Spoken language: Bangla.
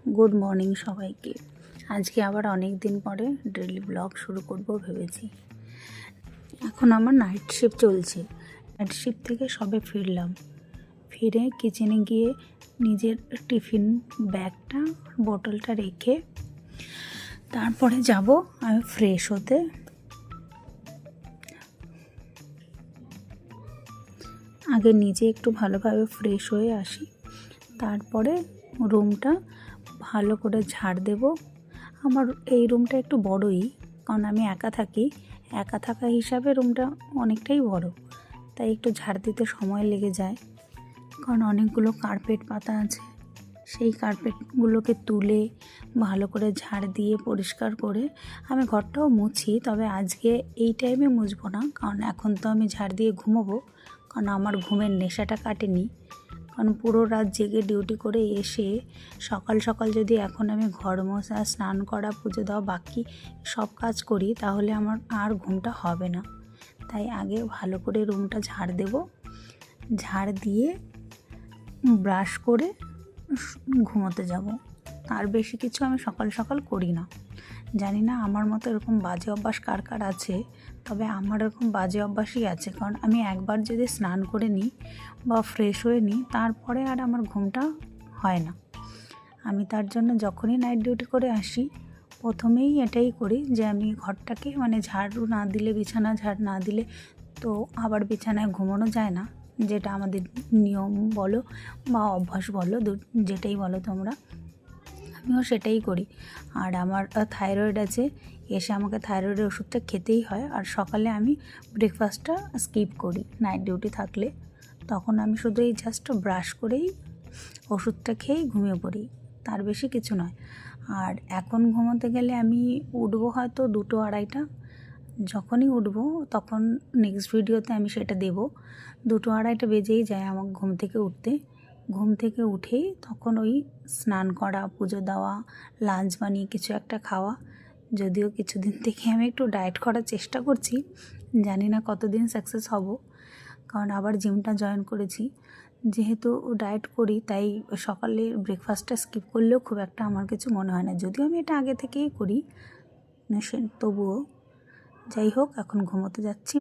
গুড মর্নিং সবাইকে। আজকে আবার অনেক দিন পরে ডেইলি ব্লগ শুরু করব ভেবেছি। এখন আমার নাইট শিফট চলছে। নাইট শিফট থেকে সবে ফিরলাম। ফিরে কিচেনে গিয়ে নিজের টিফিন ব্যাগটা বোতলটা রেখে তারপরে যাব আমি ফ্রেশ হতে। আগে নিজে একটু ভালোভাবে ফ্রেশ হয়ে আসি, তারপরে রুমটা ভালো করে ঝাড় দেব। আমার এই রুমটা একটু বড়ই, কারণ আমি একা থাকি। একা থাকা হিসাবে রুমটা অনেকটাই বড়, তাই একটু ঝাড় দিতে সময় লেগে যায়। কারণ অনেকগুলো কার্পেট পাতা আছে, সেই কার্পেটগুলোকে তুলে ভালো করে ঝাড় দিয়ে পরিষ্কার করে আমি ঘরটাও মুছি। তবে আজকে এই টাইমে মুছবো না, কারণ এখন তো আমি ঝাড় দিয়ে ঘুমোবো। কারণ আমার ঘুমের নেশাটা কাটেনি। কারণ পুরো রাত জেগে ডিউটি করে এসে সকাল সকাল যদি এখন আমি ঘর মোছা, স্নান করা, পুজো দেওয়া, বাকি সব কাজ করি, তাহলে আমার আর ঘুমটা হবে না। তাই আগে ভালো করে রুমটা ঝাড় দেব। ঝাড় দিয়ে ব্রাশ করে ঘুমোতে যাব। তার বেশি কিছু আমি সকাল সকাল করি না। জানি না আমার মতো এরকম বাজে অভ্যাস কার কার আছে, তবে আমার এরকম বাজে অভ্যাসই আছে। কারণ আমি একবার যদি স্নান করে নিই বা ফ্রেশ হয়ে নিই, তারপরে আর আমার ঘুমটা হয় না। আমি তার জন্য যখনই নাইট ডিউটি করে আসি, প্রথমেই এটাই করি যে আমি ঘরটাকে ঝাড়ু না দিলে, বিছানা ঝাড় না দিলে তো আবার বিছানায় ঘুমানো যায় না, যেটা আমাদের নিয়ম বলো বা অভ্যাস বলো, যেটাই বলো তোমরা, আমিও সেটাই করি। আর আমার থাইরয়েড আছে, এসে আমাকে থাইরয়েডের ওষুধটা খেতেই হয়। আর সকালে আমি ব্রেকফাস্টটা স্কিপ করি নাইট ডিউটি থাকলে। তখন আমি শুধু এই জাস্ট ব্রাশ করেই ওষুধটা খেয়েই ঘুমিয়ে পড়ি, তার বেশি কিছু নয়। আর এখন ঘুমোতে গেলে আমি উঠবো হয়তো 2-2-2:30। যখনই উঠবো তখন নেক্সট ভিডিওতে আমি সেটা দেব। 2-2-2:30 বেজেই যায় আমার ঘুম থেকে উঠতে। ঘুম থেকে উঠেই তখন ওই স্নান করা, পুজো দেওয়া, লাঞ্চ বানিয়ে কিছু একটা খাওয়া। যদিও কিছুদিন থেকে আমি একটু ডায়েট করার চেষ্টা করছি, জানি না কতদিন সাকসেস হব। কারণ আবার জিমটা জয়েন করেছি। যেহেতু ডায়েট করি, তাই সকালে ব্রেকফাস্টটা স্কিপ করলেও খুব একটা আমার কিছু মনে হয় না, যদিও আমি এটা আগে থেকেই করি, তবুও যাই হোক, এখন ঘুমোতে যাচ্ছি।